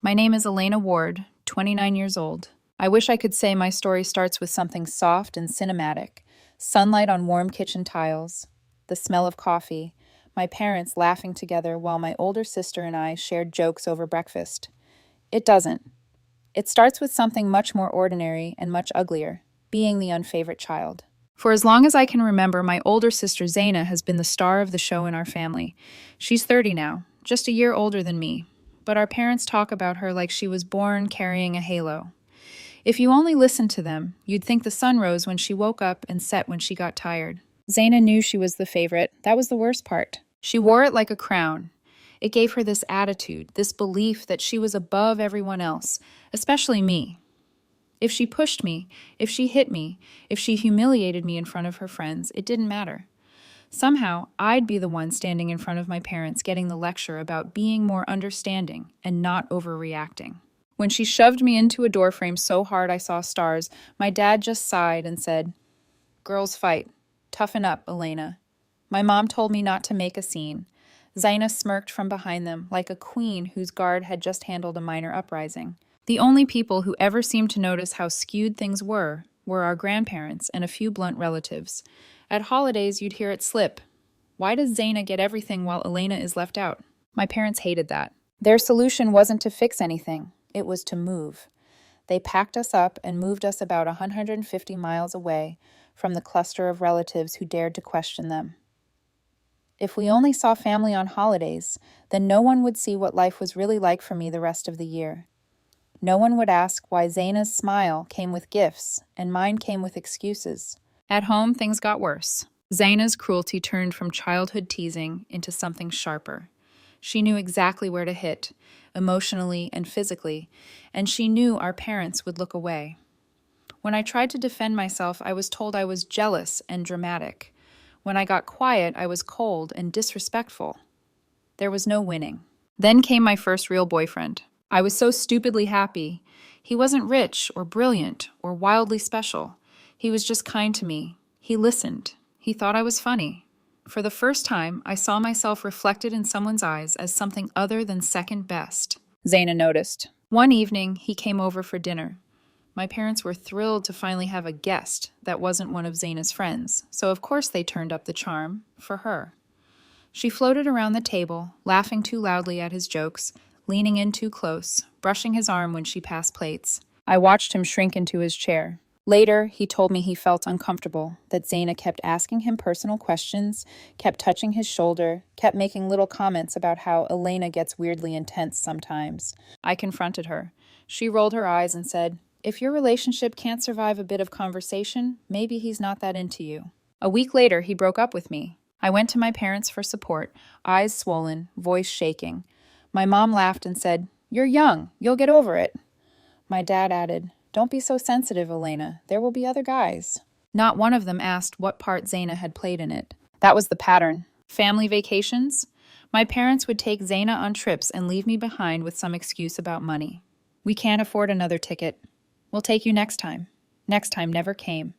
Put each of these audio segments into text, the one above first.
My name is Elena Ward, 29 years old. I wish I could say my story starts with something soft and cinematic. Sunlight on warm kitchen tiles, the smell of coffee, my parents laughing together while my older sister and I shared jokes over breakfast. It doesn't. It starts with something much more ordinary and much uglier, being the unfavorite child. For as long as I can remember, my older sister Zayna has been the star of the show in our family. She's 30 now, just a year older than me, but our parents talk about her like she was born carrying a halo. If you only listened to them, you'd think the sun rose when she woke up and set when she got tired. Zayna knew she was the favorite. That was the worst part. She wore it like a crown. It gave her this attitude, this belief that she was above everyone else, especially me. If she pushed me, if she hit me, if she humiliated me in front of her friends, it didn't matter. Somehow, I'd be the one standing in front of my parents getting the lecture about being more understanding and not overreacting. When she shoved me into a doorframe so hard I saw stars, my dad just sighed and said, "Girls fight. Toughen up, Elena." My mom told me not to make a scene. Zayna smirked from behind them like a queen whose guard had just handled a minor uprising. The only people who ever seemed to notice how skewed things were our grandparents and a few blunt relatives. At holidays, you'd hear it slip. Why does Zayna get everything while Elena is left out? My parents hated that. Their solution wasn't to fix anything. It was to move. They packed us up and moved us about 150 miles away from the cluster of relatives who dared to question them. If we only saw family on holidays, then no one would see what life was really like for me the rest of the year. No one would ask why Zayna's smile came with gifts and mine came with excuses. At home, things got worse. Zayna's cruelty turned from childhood teasing into something sharper. She knew exactly where to hit, emotionally and physically, and she knew our parents would look away. When I tried to defend myself, I was told I was jealous and dramatic. When I got quiet, I was cold and disrespectful. There was no winning. Then came my first real boyfriend. I was so stupidly happy. He wasn't rich or brilliant or wildly special. He was just kind to me. He listened. He thought I was funny. For the first time, I saw myself reflected in someone's eyes as something other than second best. Zayna noticed. One evening, he came over for dinner. My parents were thrilled to finally have a guest that wasn't one of Zayna's friends, so of course they turned up the charm for her. She floated around the table, laughing too loudly at his jokes, leaning in too close, brushing his arm when she passed plates. I watched him shrink into his chair. Later, he told me he felt uncomfortable, that Zayna kept asking him personal questions, kept touching his shoulder, kept making little comments about how Elena gets weirdly intense sometimes. I confronted her. She rolled her eyes and said, "If your relationship can't survive a bit of conversation, maybe he's not that into you." A week later, he broke up with me. I went to my parents for support, eyes swollen, voice shaking. My mom laughed and said, "You're young. You'll get over it." My dad added, "Don't be so sensitive, Elena. There will be other guys." Not one of them asked what part Zayna had played in it. That was the pattern. Family vacations? My parents would take Zayna on trips and leave me behind with some excuse about money. "We can't afford another ticket. We'll take you next time." Next time never came.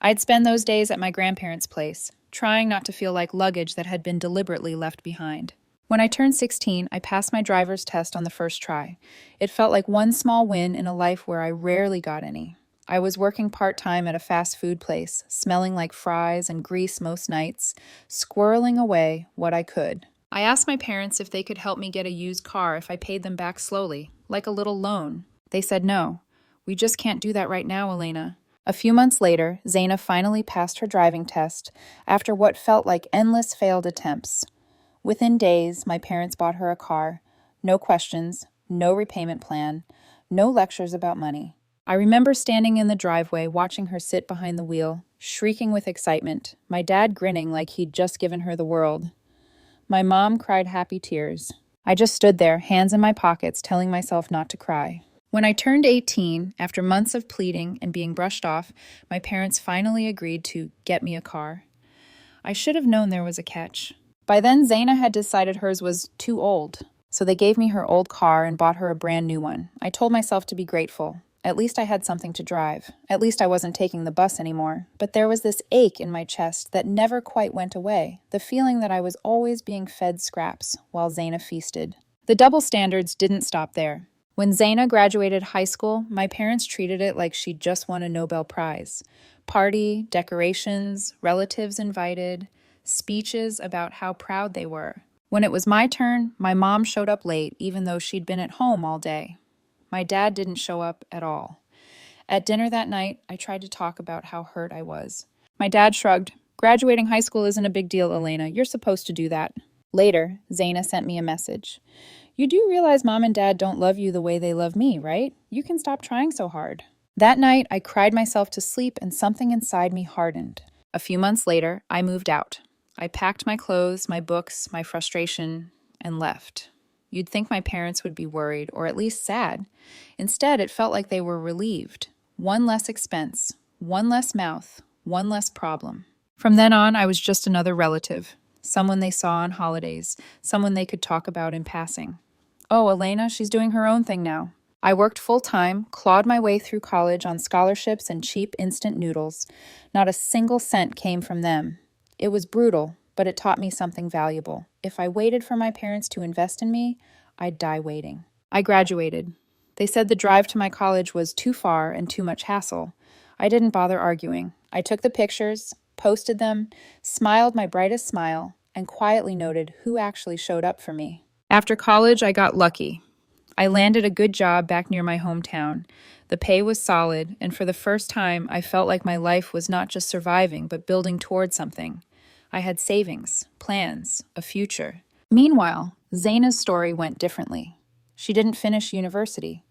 I'd spend those days at my grandparents' place, trying not to feel like luggage that had been deliberately left behind. When I turned 16, I passed my driver's test on the first try. It felt like one small win in a life where I rarely got any. I was working part-time at a fast food place, smelling like fries and grease most nights, squirreling away what I could. I asked my parents if they could help me get a used car if I paid them back slowly, like a little loan. They said no. "We just can't do that right now, Elena." A few months later, Zayna finally passed her driving test after what felt like endless failed attempts. Within days, my parents bought her a car. No questions, no repayment plan, no lectures about money. I remember standing in the driveway watching her sit behind the wheel, shrieking with excitement, my dad grinning like he'd just given her the world. My mom cried happy tears. I just stood there, hands in my pockets, telling myself not to cry. When I turned 18, after months of pleading and being brushed off, my parents finally agreed to get me a car. I should have known there was a catch. By then, Zayna had decided hers was too old, so they gave me her old car and bought her a brand new one. I told myself to be grateful. At least I had something to drive. At least I wasn't taking the bus anymore. But there was this ache in my chest that never quite went away, the feeling that I was always being fed scraps while Zayna feasted. The double standards didn't stop there. When Zayna graduated high school, my parents treated it like she'd just won a Nobel Prize. Party, decorations, relatives invited, speeches about how proud they were. When it was my turn, my mom showed up late, even though she'd been at home all day. My dad didn't show up at all. At dinner that night, I tried to talk about how hurt I was. My dad shrugged. Graduating high school isn't a big deal, Elena. You're supposed to do that. Later, Zayna sent me a message. You do realize Mom and Dad don't love you the way they love me, right? You can stop trying so hard. That night, I cried myself to sleep and something inside me hardened. A few months later, I moved out. I packed my clothes, my books, my frustration, and left. You'd think my parents would be worried, or at least sad. Instead, it felt like they were relieved. One less expense, one less mouth, one less problem. From then on, I was just another relative, someone they saw on holidays, someone they could talk about in passing. Oh, Elena, she's doing her own thing now. I worked full-time, clawed my way through college on scholarships and cheap instant noodles. Not a single cent came from them. It was brutal, but it taught me something valuable. If I waited for my parents to invest in me, I'd die waiting. I graduated. They said the drive to my college was too far and too much hassle. I didn't bother arguing. I took the pictures, posted them, smiled my brightest smile, and quietly noted who actually showed up for me. After college, I got lucky. I landed a good job back near my hometown. The pay was solid, and for the first time, I felt like my life was not just surviving, but building toward something. I had savings, plans, a future. Meanwhile, Zayna's story went differently. She didn't finish university.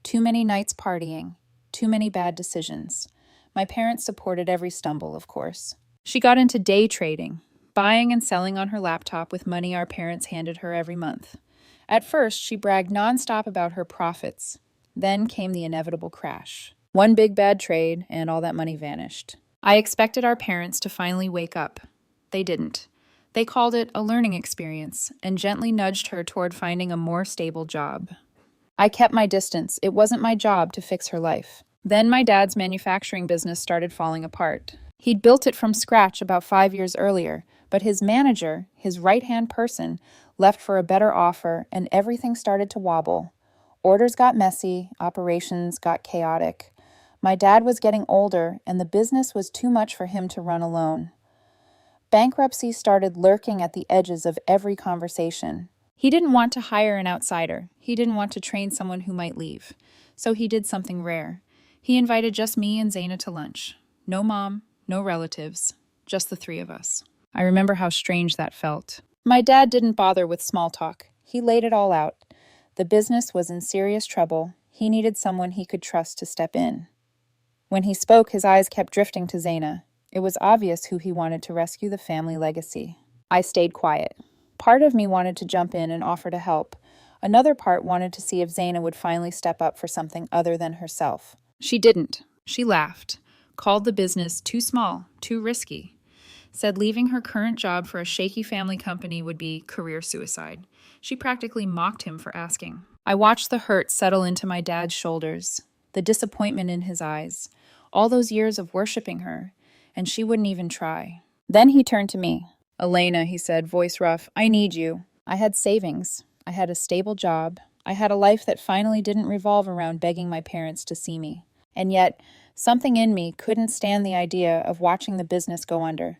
Too many nights partying, too many bad decisions. My parents supported every stumble, of course. She got into day trading, buying and selling on her laptop with money our parents handed her every month. At first, she bragged nonstop about her profits. Then came the inevitable crash. One big bad trade, and all that money vanished. I expected our parents to finally wake up. They didn't. They called it a learning experience and gently nudged her toward finding a more stable job. I kept my distance. It wasn't my job to fix her life. Then my dad's manufacturing business started falling apart. He'd built it from scratch about 5 years earlier, but his manager, his right-hand person, left for a better offer, and everything started to wobble. Orders got messy, operations got chaotic. My dad was getting older, and the business was too much for him to run alone. Bankruptcy started lurking at the edges of every conversation. He didn't want to hire an outsider. He didn't want to train someone who might leave. So he did something rare. He invited just me and Zayna to lunch. No mom, no relatives, just the three of us. I remember how strange that felt. My dad didn't bother with small talk. He laid it all out. The business was in serious trouble. He needed someone he could trust to step in. When he spoke, his eyes kept drifting to Zayna. It was obvious who he wanted to rescue the family legacy. I stayed quiet. Part of me wanted to jump in and offer to help. Another part wanted to see if Zayna would finally step up for something other than herself. She didn't. She laughed, called the business too small, too risky, said leaving her current job for a shaky family company would be career suicide. She practically mocked him for asking. I watched the hurt settle into my dad's shoulders, the disappointment in his eyes, all those years of worshiping her, and she wouldn't even try. Then he turned to me. Elena, he said, voice rough, I need you. I had savings. I had a stable job. I had a life that finally didn't revolve around begging my parents to see me. And yet, something in me couldn't stand the idea of watching the business go under.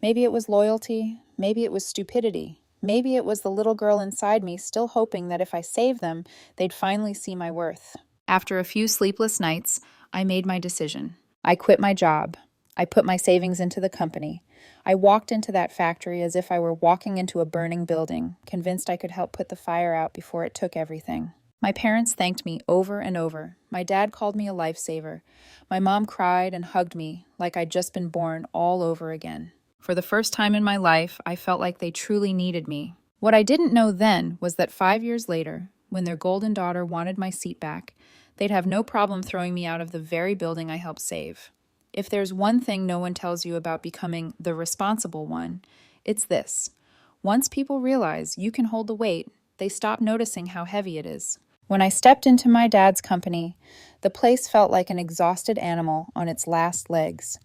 Maybe it was loyalty. Maybe it was stupidity. Maybe it was the little girl inside me still hoping that if I saved them, they'd finally see my worth. After a few sleepless nights, I made my decision. I quit my job. I put my savings into the company. I walked into that factory as if I were walking into a burning building, convinced I could help put the fire out before it took everything. My parents thanked me over and over. My dad called me a lifesaver. My mom cried and hugged me like I'd just been born all over again. For the first time in my life, I felt like they truly needed me. What I didn't know then was that 5 years later, when their golden daughter wanted my seat back, they'd have no problem throwing me out of the very building I helped save. If there's one thing no one tells you about becoming the responsible one, it's this. Once people realize you can hold the weight, they stop noticing how heavy it is. When I stepped into my dad's company, the place felt like an exhausted animal on its last legs.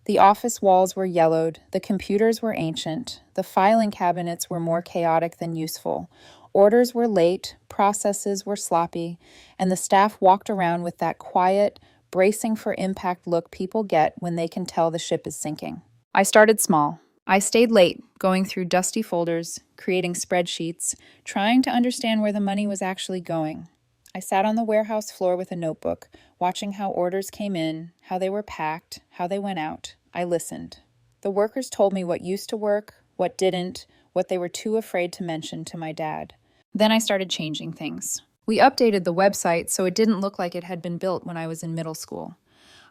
The office walls were yellowed, the computers were ancient, the filing cabinets were more chaotic than useful. Orders were late, processes were sloppy, and the staff walked around with that quiet, bracing for impact look people get when they can tell the ship is sinking. I started small. I stayed late, going through dusty folders, creating spreadsheets, trying to understand where the money was actually going. I sat on the warehouse floor with a notebook, watching how orders came in, how they were packed, how they went out. I listened. The workers told me what used to work, what didn't, what they were too afraid to mention to my dad. Then I started changing things. We updated the website so it didn't look like it had been built when I was in middle school.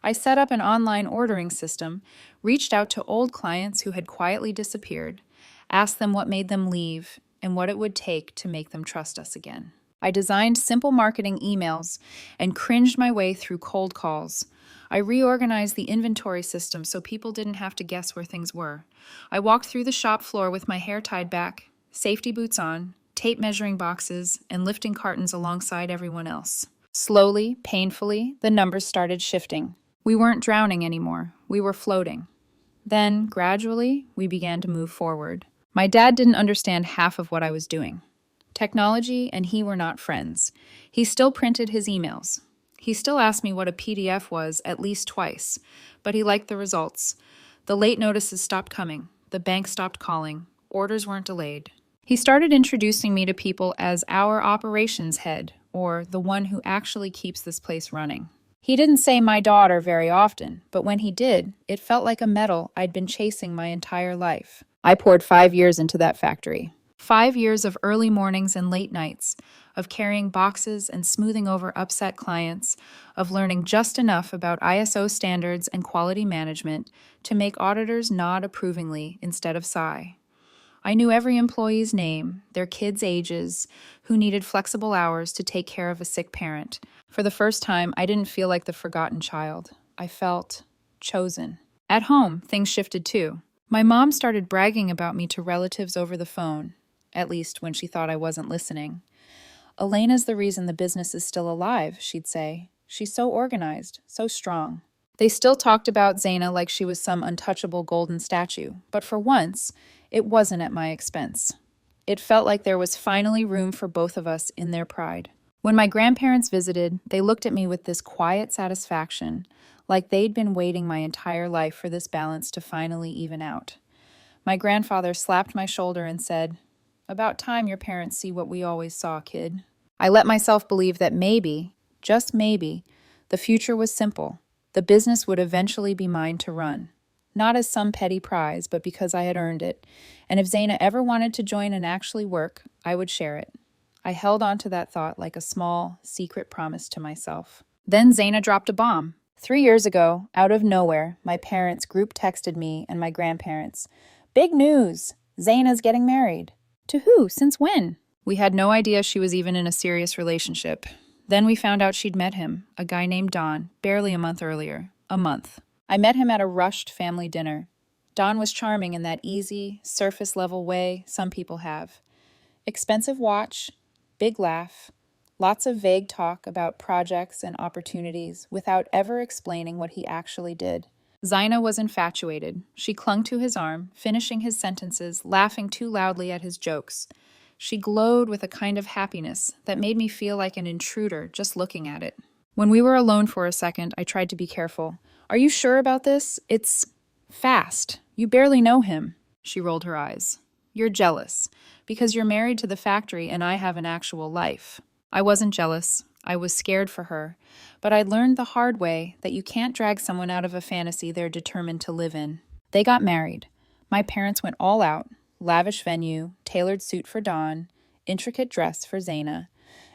I set up an online ordering system, reached out to old clients who had quietly disappeared, asked them what made them leave and what it would take to make them trust us again. I designed simple marketing emails and cringed my way through cold calls. I reorganized the inventory system so people didn't have to guess where things were. I walked through the shop floor with my hair tied back, safety boots on, tape measuring boxes, and lifting cartons alongside everyone else. Slowly, painfully, the numbers started shifting. We weren't drowning anymore. We were floating. Then, gradually, we began to move forward. My dad didn't understand half of what I was doing. Technology and he were not friends. He still printed his emails. He still asked me what a PDF was at least twice, but he liked the results. The late notices stopped coming. The bank stopped calling. Orders weren't delayed. He started introducing me to people as our operations head, or the one who actually keeps this place running. He didn't say my daughter very often, but when he did, it felt like a medal I'd been chasing my entire life. I poured 5 years into that factory. 5 years of early mornings and late nights, of carrying boxes and smoothing over upset clients, of learning just enough about ISO standards and quality management to make auditors nod approvingly instead of sigh. I knew every employee's name, their kids' ages, who needed flexible hours to take care of a sick parent. For the first time, I didn't feel like the forgotten child. I felt chosen. At home, things shifted too. My mom started bragging about me to relatives over the phone, at least when she thought I wasn't listening. Elena's the reason the business is still alive, she'd say. She's so organized, so strong. They still talked about Zayna like she was some untouchable golden statue, but for once, it wasn't at my expense. It felt like there was finally room for both of us in their pride. When my grandparents visited, they looked at me with this quiet satisfaction, like they'd been waiting my entire life for this balance to finally even out. My grandfather slapped my shoulder and said, "About time your parents see what we always saw, kid." I let myself believe that maybe, just maybe, the future was simple. The business would eventually be mine to run. Not as some petty prize, but because I had earned it. And if Zayna ever wanted to join and actually work, I would share it. I held on to that thought like a small, secret promise to myself. Then Zayna dropped a bomb. 3 years ago, out of nowhere, my parents group texted me and my grandparents. "Big news! Zayna's getting married." "To who? Since when?" We had no idea she was even in a serious relationship. Then we found out she'd met him, a guy named Don, barely a month earlier. A month. I met him at a rushed family dinner. Don was charming in that easy, surface-level way some people have. Expensive watch, big laugh, lots of vague talk about projects and opportunities without ever explaining what he actually did. Zayna was infatuated. She clung to his arm, finishing his sentences, laughing too loudly at his jokes. She glowed with a kind of happiness that made me feel like an intruder just looking at it. When we were alone for a second, I tried to be careful. "Are you sure about this? It's fast. You barely know him." She rolled her eyes. "You're jealous, because you're married to the factory and I have an actual life." I wasn't jealous. I was scared for her. But I learned the hard way that you can't drag someone out of a fantasy they're determined to live in. They got married. My parents went all out. Lavish venue, tailored suit for Dawn, intricate dress for Zayna.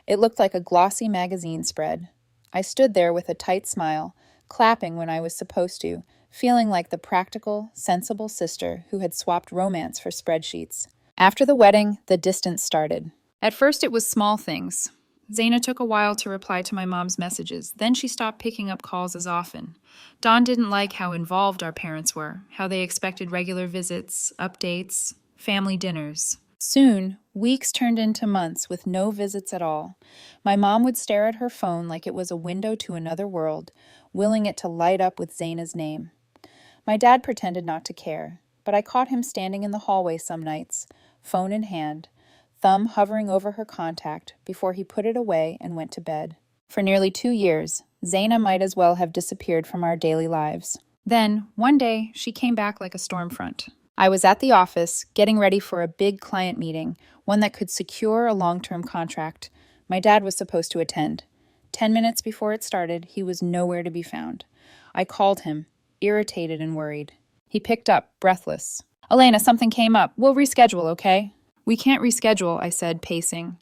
It looked like a glossy magazine spread. I stood there with a tight smile, clapping when I was supposed to, feeling like the practical, sensible sister who had swapped romance for spreadsheets. After the wedding, the distance started. At first it was small things. Zayna took a while to reply to my mom's messages. Then she stopped picking up calls as often. Dawn didn't like how involved our parents were, how they expected regular visits, updates, family dinners. Soon, weeks turned into months with no visits at all. My mom would stare at her phone like it was a window to another world, willing it to light up with Zayna's name. My dad pretended not to care, but I caught him standing in the hallway some nights, phone in hand, thumb hovering over her contact before he put it away and went to bed. For nearly 2 years, Zayna might as well have disappeared from our daily lives. Then, one day, she came back like a storm front. I was at the office, getting ready for a big client meeting, one that could secure a long-term contract. My dad was supposed to attend. 10 minutes before it started, he was nowhere to be found. I called him, irritated and worried. He picked up, breathless. "Elena, something came up. We'll reschedule, okay?" "We can't reschedule," I said, pacing.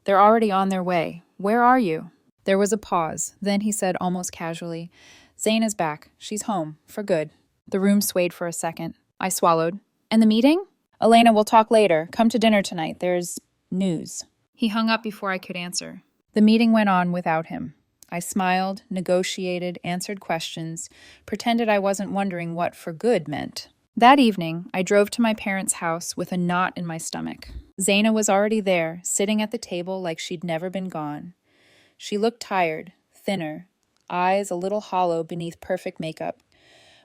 "They're already on their way. Where are you?" There was a pause. Then he said almost casually, "Zayna's back. She's home. For good." The room swayed for a second. I swallowed. "And the meeting?" "Elena, we'll talk later. Come to dinner tonight. There's news." He hung up before I could answer. The meeting went on without him. I smiled, negotiated, answered questions, pretended I wasn't wondering what "for good" meant. That evening, I drove to my parents' house with a knot in my stomach. Zayna was already there, sitting at the table like she'd never been gone. She looked tired, thinner, eyes a little hollow beneath perfect makeup.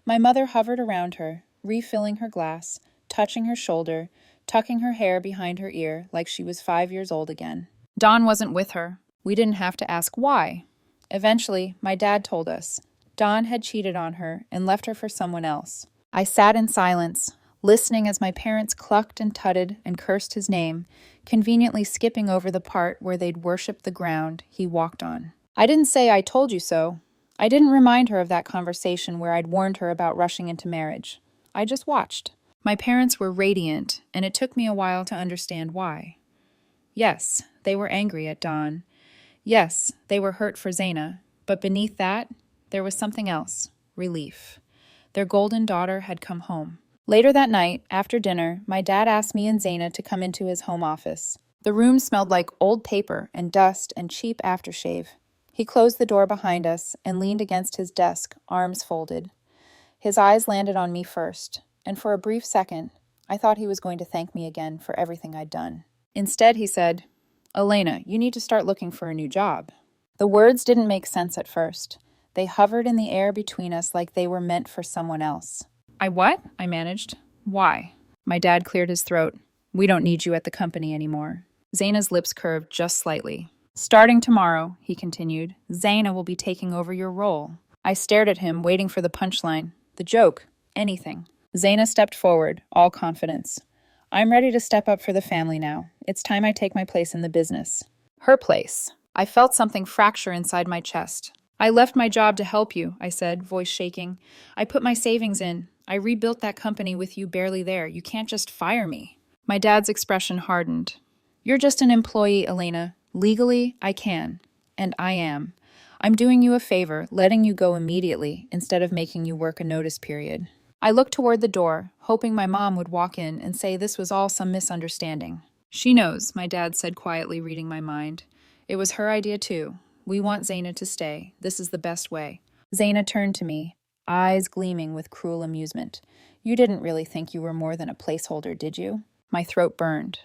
My mother hovered around her, refilling her glass, touching her shoulder, tucking her hair behind her ear like she was 5 years old again. Don wasn't with her. We didn't have to ask why. Eventually, my dad told us. Don had cheated on her and left her for someone else. I sat in silence, listening as my parents clucked and tutted and cursed his name, conveniently skipping over the part where they'd worship the ground he walked on. I didn't say "I told you so." I didn't remind her of that conversation where I'd warned her about rushing into marriage. I just watched. My parents were radiant, and it took me a while to understand why. Yes, they were angry at Don. Yes, they were hurt for Zayna, but beneath that, there was something else, relief. Their golden daughter had come home. Later that night, after dinner, my dad asked me and Zayna to come into his home office. The room smelled like old paper and dust and cheap aftershave. He closed the door behind us and leaned against his desk, arms folded. His eyes landed on me first, and for a brief second, I thought he was going to thank me again for everything I'd done. Instead, he said, "Elena, you need to start looking for a new job." The words didn't make sense at first. They hovered in the air between us like they were meant for someone else. "I what?" I managed. "Why?" My dad cleared his throat. "We don't need you at the company anymore." Zayna's lips curved just slightly. "Starting tomorrow," he continued, "Zayna will be taking over your role." I stared at him, waiting for the punchline, the joke, anything. Zayna stepped forward, all confidence. "I'm ready to step up for the family now. It's time I take my place in the business." Her place. I felt something fracture inside my chest. "I left my job to help you," I said, voice shaking. "I put my savings in. I rebuilt that company with you barely there. You can't just fire me." My dad's expression hardened. "You're just an employee, Elena. Legally, I can. And I am. I'm doing you a favor, letting you go immediately instead of making you work a notice period." I looked toward the door, hoping my mom would walk in and say this was all some misunderstanding. "She knows," my dad said quietly, reading my mind. "It was her idea too. We want Zayna to stay. This is the best way." Zayna turned to me, eyes gleaming with cruel amusement. "You didn't really think you were more than a placeholder, did you?" My throat burned.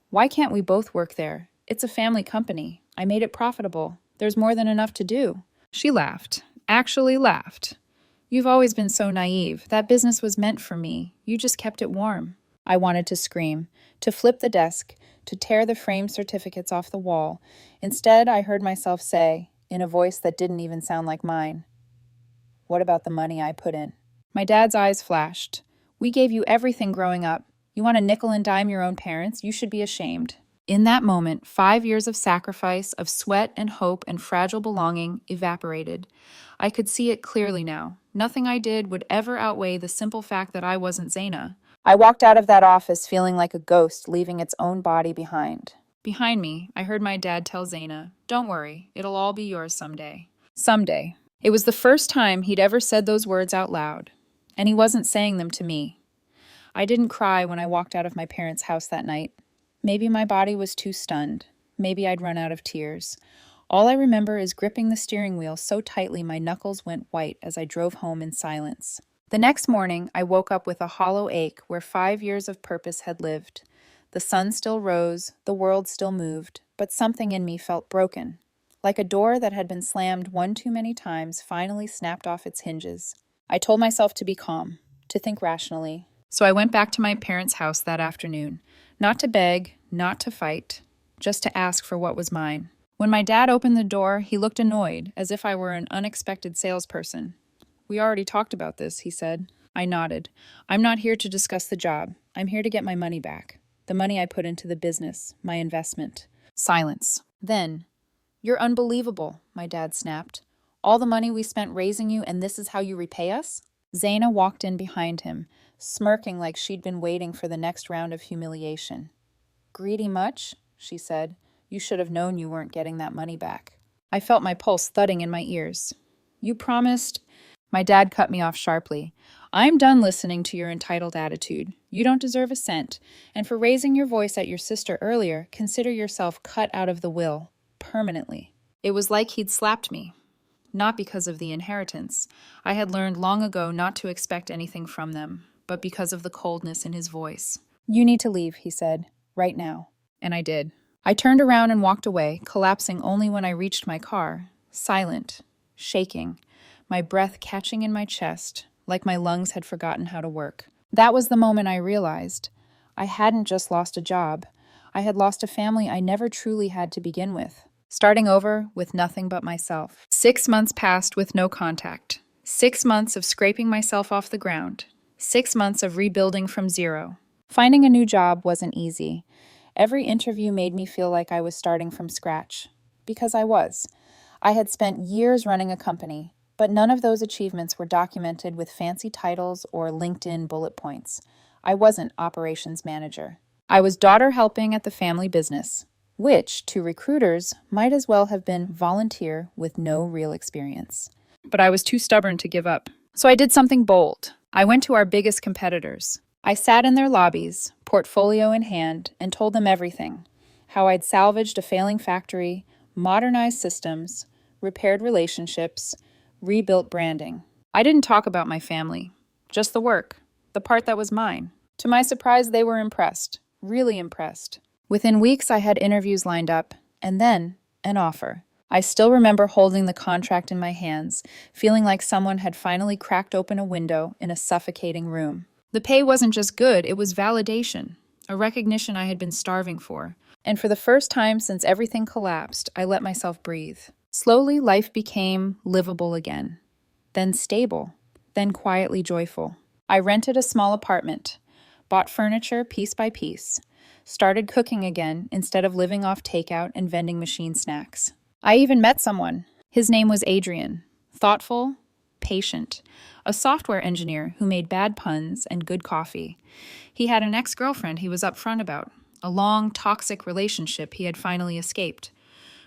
"Why can't we both work there? It's a family company. I made it profitable. There's more than enough to do." She laughed. Actually laughed. "You've always been so naive. That business was meant for me. You just kept it warm." I wanted to scream, to flip the desk, to tear the framed certificates off the wall. Instead, I heard myself say, in a voice that didn't even sound like mine, "What about the money I put in?" My dad's eyes flashed. "We gave you everything growing up. You want to nickel and dime your own parents? You should be ashamed." In that moment, 5 years of sacrifice, of sweat and hope and fragile belonging evaporated. I could see it clearly now. Nothing I did would ever outweigh the simple fact that I wasn't Zayna. I walked out of that office feeling like a ghost leaving its own body behind. Behind me, I heard my dad tell Zayna, "Don't worry, it'll all be yours someday." Someday. It was the first time he'd ever said those words out loud, and he wasn't saying them to me. I didn't cry when I walked out of my parents' house that night. Maybe my body was too stunned. Maybe I'd run out of tears. All I remember is gripping the steering wheel so tightly my knuckles went white as I drove home in silence. The next morning, I woke up with a hollow ache where 5 years of purpose had lived. The sun still rose, the world still moved, but something in me felt broken. Like a door that had been slammed one too many times finally snapped off its hinges. I told myself to be calm, to think rationally. So I went back to my parents' house that afternoon. Not to beg, not to fight, just to ask for what was mine. When my dad opened the door, he looked annoyed, as if I were an unexpected salesperson. "We already talked about this," he said. I nodded. "I'm not here to discuss the job. I'm here to get my money back. The money I put into the business, my investment." Silence. Then, "You're unbelievable," my dad snapped. "All the money we spent raising you, and this is how you repay us?" Zayna walked in behind him, smirking like she'd been waiting for the next round of humiliation. "Greedy much?" she said. "You should have known you weren't getting that money back." I felt my pulse thudding in my ears. "You promised—" My dad cut me off sharply. "I'm done listening to your entitled attitude. You don't deserve a cent. And for raising your voice at your sister earlier, consider yourself cut out of the will. Permanently." It was like he'd slapped me. Not because of the inheritance. I had learned long ago not to expect anything from them, but because of the coldness in his voice. "You need to leave," he said. "Right now." And I did. I turned around and walked away, collapsing only when I reached my car, silent, shaking, my breath catching in my chest, like my lungs had forgotten how to work. That was the moment I realized I hadn't just lost a job. I had lost a family I never truly had to begin with, starting over with nothing but myself. 6 months passed with no contact. 6 months of scraping myself off the ground. 6 months of rebuilding from zero. Finding a new job wasn't easy. Every interview made me feel like I was starting from scratch. Because I was. I had spent years running a company, but none of those achievements were documented with fancy titles or LinkedIn bullet points. I wasn't operations manager. I was daughter helping at the family business, which, to recruiters, might as well have been volunteer with no real experience. But I was too stubborn to give up. So I did something bold. I went to our biggest competitors. I sat in their lobbies, portfolio in hand, and told them everything. How I'd salvaged a failing factory, modernized systems, repaired relationships, rebuilt branding. I didn't talk about my family, just the work, the part that was mine. To my surprise, they were impressed, really impressed. Within weeks, I had interviews lined up, and then an offer. I still remember holding the contract in my hands, feeling like someone had finally cracked open a window in a suffocating room. The pay wasn't just good, it was validation, a recognition I had been starving for. And for the first time since everything collapsed, I let myself breathe. Slowly, life became livable again, then stable, then quietly joyful. I rented a small apartment, bought furniture piece by piece, started cooking again instead of living off takeout and vending machine snacks. I even met someone. His name was Adrian. Thoughtful, patient, a software engineer who made bad puns and good coffee. He had an ex-girlfriend he was upfront about, a long, toxic relationship he had finally escaped,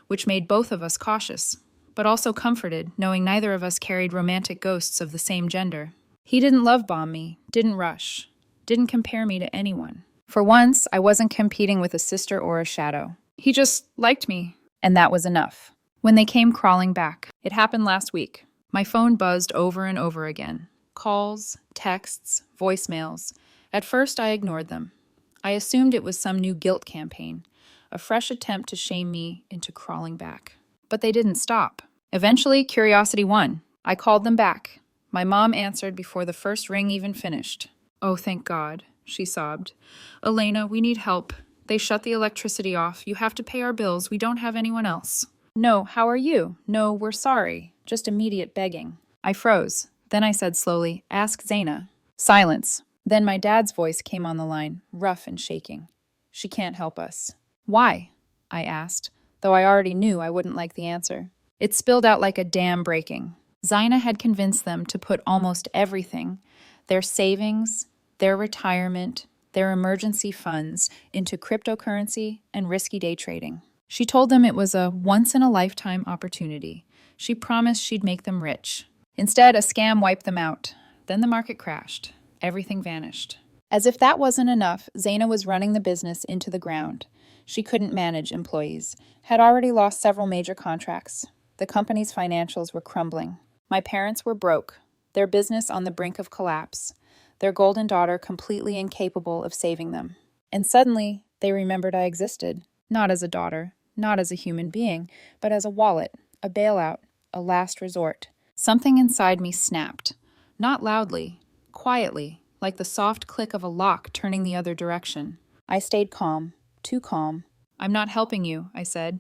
which made both of us cautious, but also comforted, knowing neither of us carried romantic ghosts of the same gender. He didn't love bomb me, didn't rush, didn't compare me to anyone. For once, I wasn't competing with a sister or a shadow. He just liked me, and that was enough. When they came crawling back, it happened last week. My phone buzzed over and over again. Calls, texts, voicemails. At first, I ignored them. I assumed it was some new guilt campaign, a fresh attempt to shame me into crawling back. But they didn't stop. Eventually, curiosity won. I called them back. My mom answered before the first ring even finished. "Oh, thank God," she sobbed. "Elena, we need help. They shut the electricity off. You have to pay our bills. We don't have anyone else." "No, how are you? No, we're sorry." Just immediate begging. I froze. Then I said slowly, "Ask Zayna." Silence. Then my dad's voice came on the line, rough and shaking. "She can't help us." "Why?" I asked, though I already knew I wouldn't like the answer. It spilled out like a dam breaking. Zayna had convinced them to put almost everything, their savings, their retirement, their emergency funds, into cryptocurrency and risky day trading. She told them it was a once-in-a-lifetime opportunity. She promised she'd make them rich. Instead, a scam wiped them out. Then the market crashed. Everything vanished. As if that wasn't enough, Zayna was running the business into the ground. She couldn't manage employees, had already lost several major contracts. The company's financials were crumbling. My parents were broke, their business on the brink of collapse, their golden daughter completely incapable of saving them. And suddenly, they remembered I existed, not as a daughter, not as a human being, but as a wallet, a bailout, a last resort. Something inside me snapped, not loudly, quietly, like the soft click of a lock turning the other direction. I stayed calm, too calm. "I'm not helping you," I said.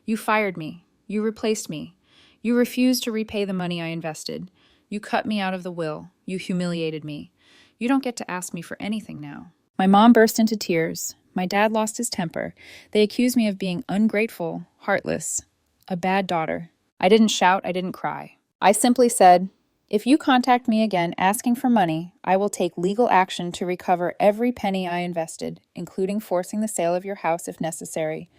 "You fired me. You replaced me. You refused to repay the money I invested. You cut me out of the will. You humiliated me. You don't get to ask me for anything now." My mom burst into tears. My dad lost his temper. They accused me of being ungrateful, heartless, a bad daughter. I didn't shout, I didn't cry. I simply said, "If you contact me again asking for money, I will take legal action to recover every penny I invested, including forcing the sale of your house if necessary.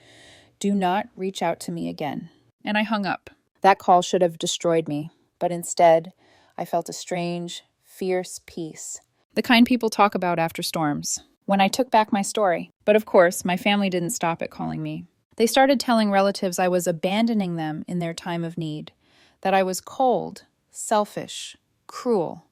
Do not reach out to me again." And I hung up. That call should have destroyed me, but instead, I felt a strange, fierce peace. The kind people talk about after storms. When I took back my story. But of course, my family didn't stop at calling me. They started telling relatives I was abandoning them in their time of need, that I was cold, selfish, cruel,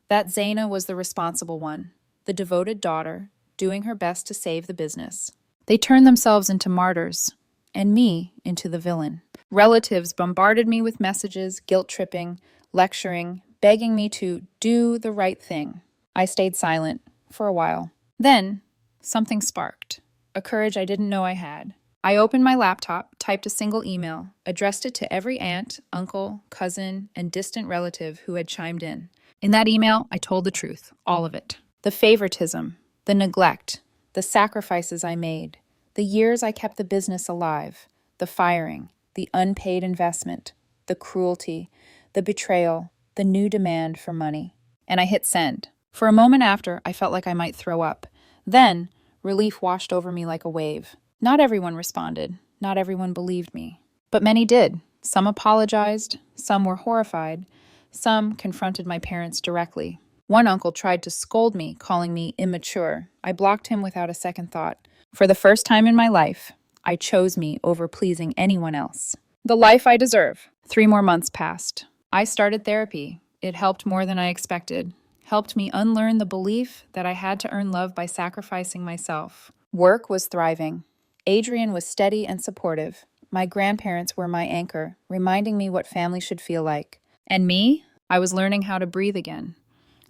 that Zayna was the responsible one, the devoted daughter, doing her best to save the business. They turned themselves into martyrs, and me into the villain. Relatives bombarded me with messages, guilt-tripping, lecturing, begging me to do the right thing. I stayed silent for a while. Then, something sparked, a courage I didn't know I had. I opened my laptop, typed a single email, addressed it to every aunt, uncle, cousin, and distant relative who had chimed in. In that email, I told the truth, all of it. The favoritism, the neglect, the sacrifices I made, the years I kept the business alive, the firing, the unpaid investment, the cruelty, the betrayal, the new demand for money. And I hit send. For a moment after, I felt like I might throw up. Then, relief washed over me like a wave. Not everyone responded. Not everyone believed me. But many did. Some apologized. Some were horrified. Some confronted my parents directly. One uncle tried to scold me, calling me immature. I blocked him without a second thought. For the first time in my life, I chose me over pleasing anyone else. The life I deserve. 3 more months passed. I started therapy. It helped more than I expected. Helped me unlearn the belief that I had to earn love by sacrificing myself. Work was thriving. Adrian was steady and supportive. My grandparents were my anchor, reminding me what family should feel like. And me? I was learning how to breathe again.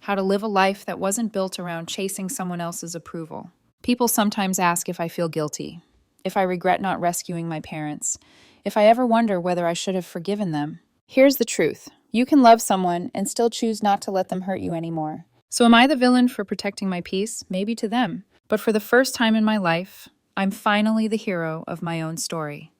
How to live a life that wasn't built around chasing someone else's approval. People sometimes ask if I feel guilty, if I regret not rescuing my parents, if I ever wonder whether I should have forgiven them. Here's the truth. You can love someone and still choose not to let them hurt you anymore. So am I the villain for protecting my peace? Maybe to them. But for the first time in my life, I'm finally the hero of my own story.